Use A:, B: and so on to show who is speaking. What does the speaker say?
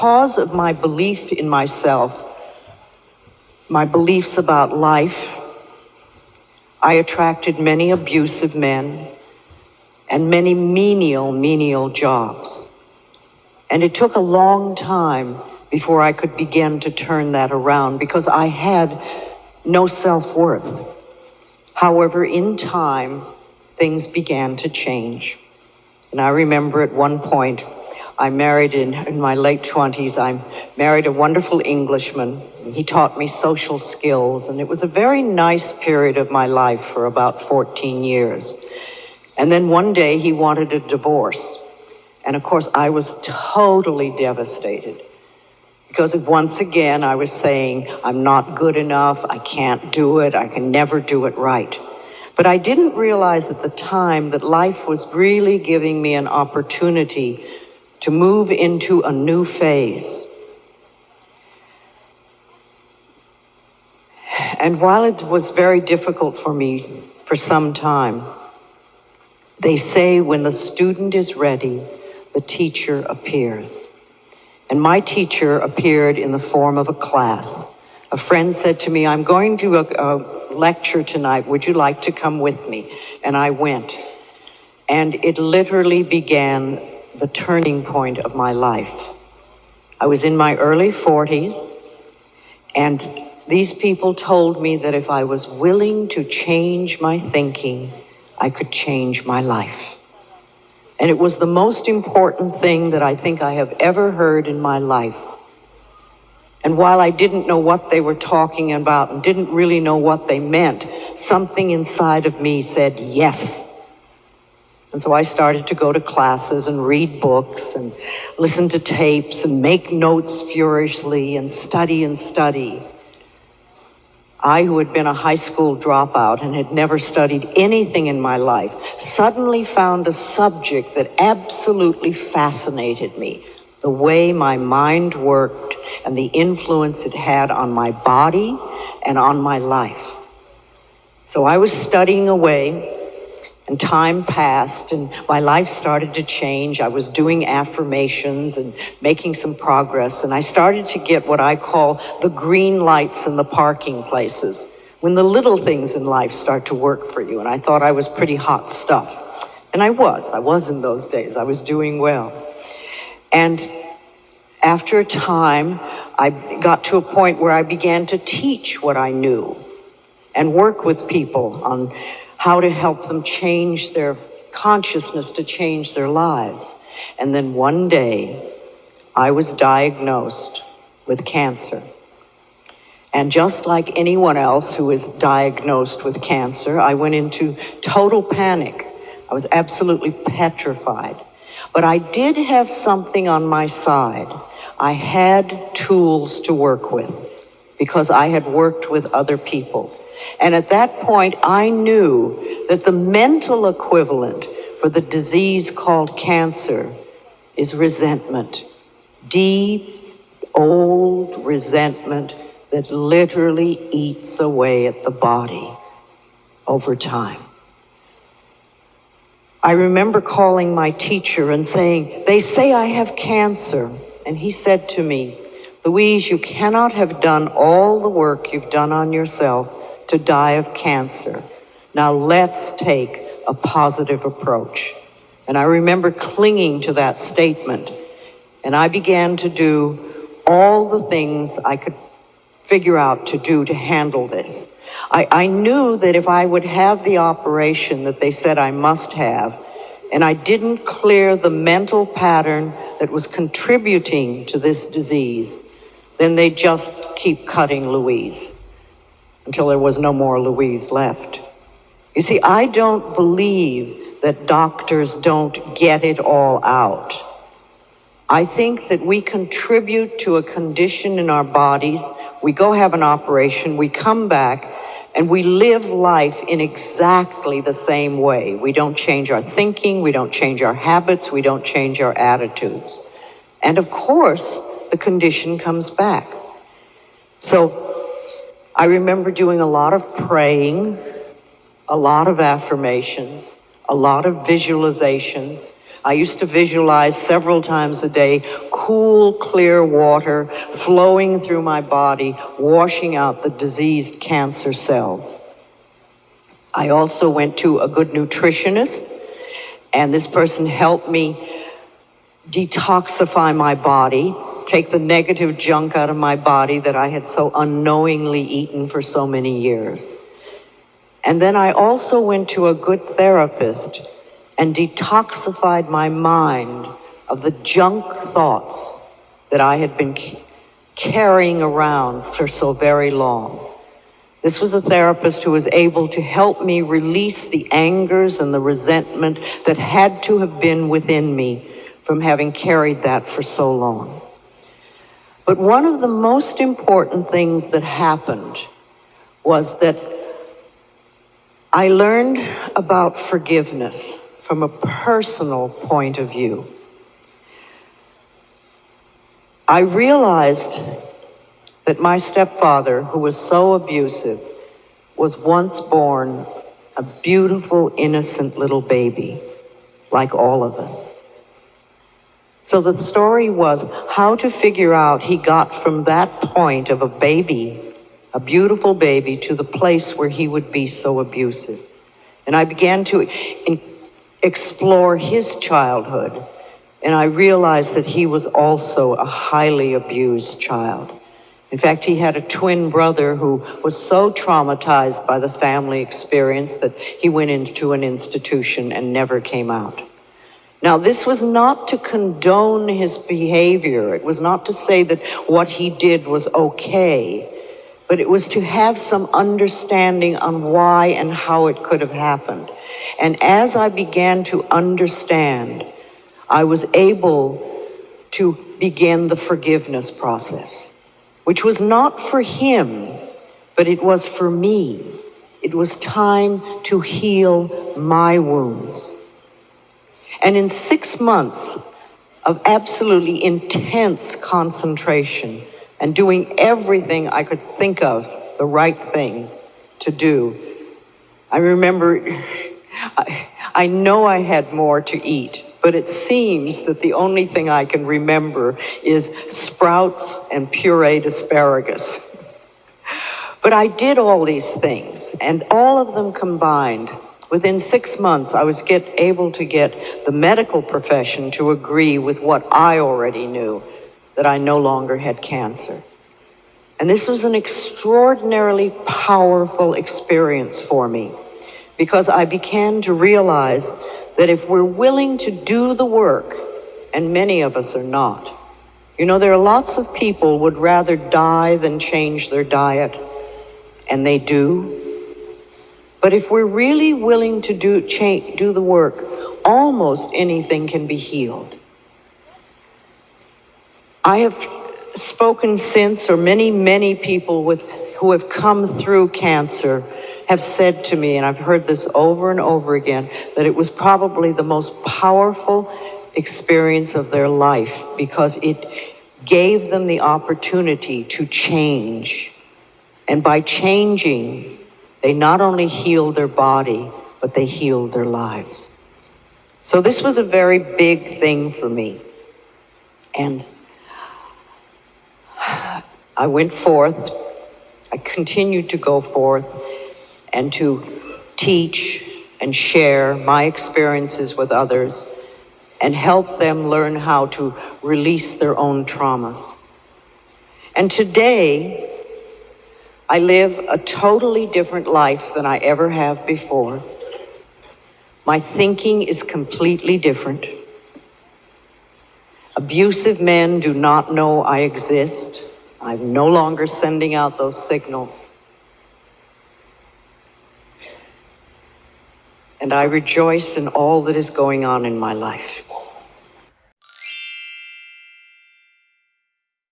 A: because of my belief in myself, my beliefs about life, I attracted many abusive men and many menial jobs. And it took a long time before I could begin to turn that around because I had no self-worth. However, in time, things began to change. And I remember at one point, I married in my late 20s, I married a wonderful Englishman. He taught me social skills, and it was a very nice period of my life for about 14 years. And then one day he wanted a divorce. And of course, I was totally devastated because once again, I was saying, I'm not good enough, I can't do it, I can never do it right. But I didn't realize at the time that life was really giving me an opportunity to move into a new phase. And while it was very difficult for me for some time, they say when the student is ready, the teacher appears. And my teacher appeared in the form of a class. A friend said to me, I'm going to a lecture tonight, would you like to come with me? And I went. And it literally began the turning point of my life. I was in my early 40s, and these people told me that if I was willing to change my thinking, I could change my life. And it was the most important thing that I think I have ever heard in my life. And while I didn't know what they were talking about and didn't really know what they meant, something inside of me said yes. And so I started to go to classes and read books and listen to tapes and make notes furiously and study and study. I, who had been a high school dropout and had never studied anything in my life, suddenly found a subject that absolutely fascinated me, the way my mind worked and the influence it had on my body and on my life. So I was studying away, and time passed, and my life started to change. I was doing affirmations and making some progress, and I started to get what I call the green lights in the parking places, when the little things in life start to work for you. And I thought I was pretty hot stuff. And I was in those days. I was doing well. And after a time, I got to a point where I began to teach what I knew and work with people on how to help them change their consciousness, to change their lives. And then one day, I was diagnosed with cancer. And just like anyone else who is diagnosed with cancer, I went into total panic. I was absolutely petrified. But I did have something on my side. I had tools to work with because I had worked with other people. And at that point, I knew that the mental equivalent for the disease called cancer is resentment. Deep, old resentment that literally eats away at the body over time. I remember calling my teacher and saying, they say I have cancer. And he said to me, Louise, you cannot have done all the work you've done on yourself to die of cancer. Now let's take a positive approach. And I remember clinging to that statement. And I began to do all the things I could figure out to do to handle this. I knew that if I would have the operation that they said I must have, and I didn't clear the mental pattern that was contributing to this disease, then they'd just keep cutting Louise until there was no more Louise left. You see, I don't believe that doctors don't get it all out. I think that we contribute to a condition in our bodies. We go have an operation, we come back, and we live life in exactly the same way. We don't change our thinking, we don't change our habits, we don't change our attitudes. And of course, the condition comes back. So I remember doing a lot of praying, a lot of affirmations, a lot of visualizations. I used to visualize several times a day, cool, clear water flowing through my body, washing out the diseased cancer cells. I also went to a good nutritionist, and this person helped me detoxify my body, take the negative junk out of my body that I had so unknowingly eaten for so many years. And then I also went to a good therapist and detoxified my mind of the junk thoughts that I had been carrying around for so very long. This was a therapist who was able to help me release the angers and the resentment that had to have been within me from having carried that for so long. But one of the most important things that happened was that I learned about forgiveness from a personal point of view. I realized that my stepfather, who was so abusive, was once born a beautiful, innocent little baby, like all of us. So the story was how to figure out he got from that point of a baby, a beautiful baby, to the place where he would be so abusive. And I began to explore his childhood, and I realized that he was also a highly abused child. In fact, he had a twin brother who was so traumatized by the family experience that he went into an institution and never came out. Now, this was not to condone his behavior. It was not to say that what he did was okay, but it was to have some understanding on why and how it could have happened. And as I began to understand, I was able to begin the forgiveness process, which was not for him, but it was for me. It was time to heal my wounds. And in 6 months of absolutely intense concentration and doing everything I could think of the right thing to do, I remember, I know I had more to eat, but it seems that the only thing I can remember is sprouts and pureed asparagus. But I did all these things, and all of them combined. Within 6 months, I was able to get the medical profession to agree with what I already knew, that I no longer had cancer. And this was an extraordinarily powerful experience for me, because I began to realize that if we're willing to do the work, and many of us are not. You know, there are lots of people would rather die than change their diet, and they do. But if we're really willing to do the work, almost anything can be healed. I have spoken since, or many people who have come through cancer have said to me, and I've heard this over and over again, that it was probably the most powerful experience of their life because it gave them the opportunity to change. And by changing, they not only healed their body, but they healed their lives. So this was a very big thing for me. And I went forth, I continued to go forth and to teach and share my experiences with others and help them learn how to release their own traumas. And today, I live a totally different life than I ever have before. My thinking is completely different. Abusive men do not know I exist. I'm no longer sending out those signals. And I rejoice in all that is going on in my life.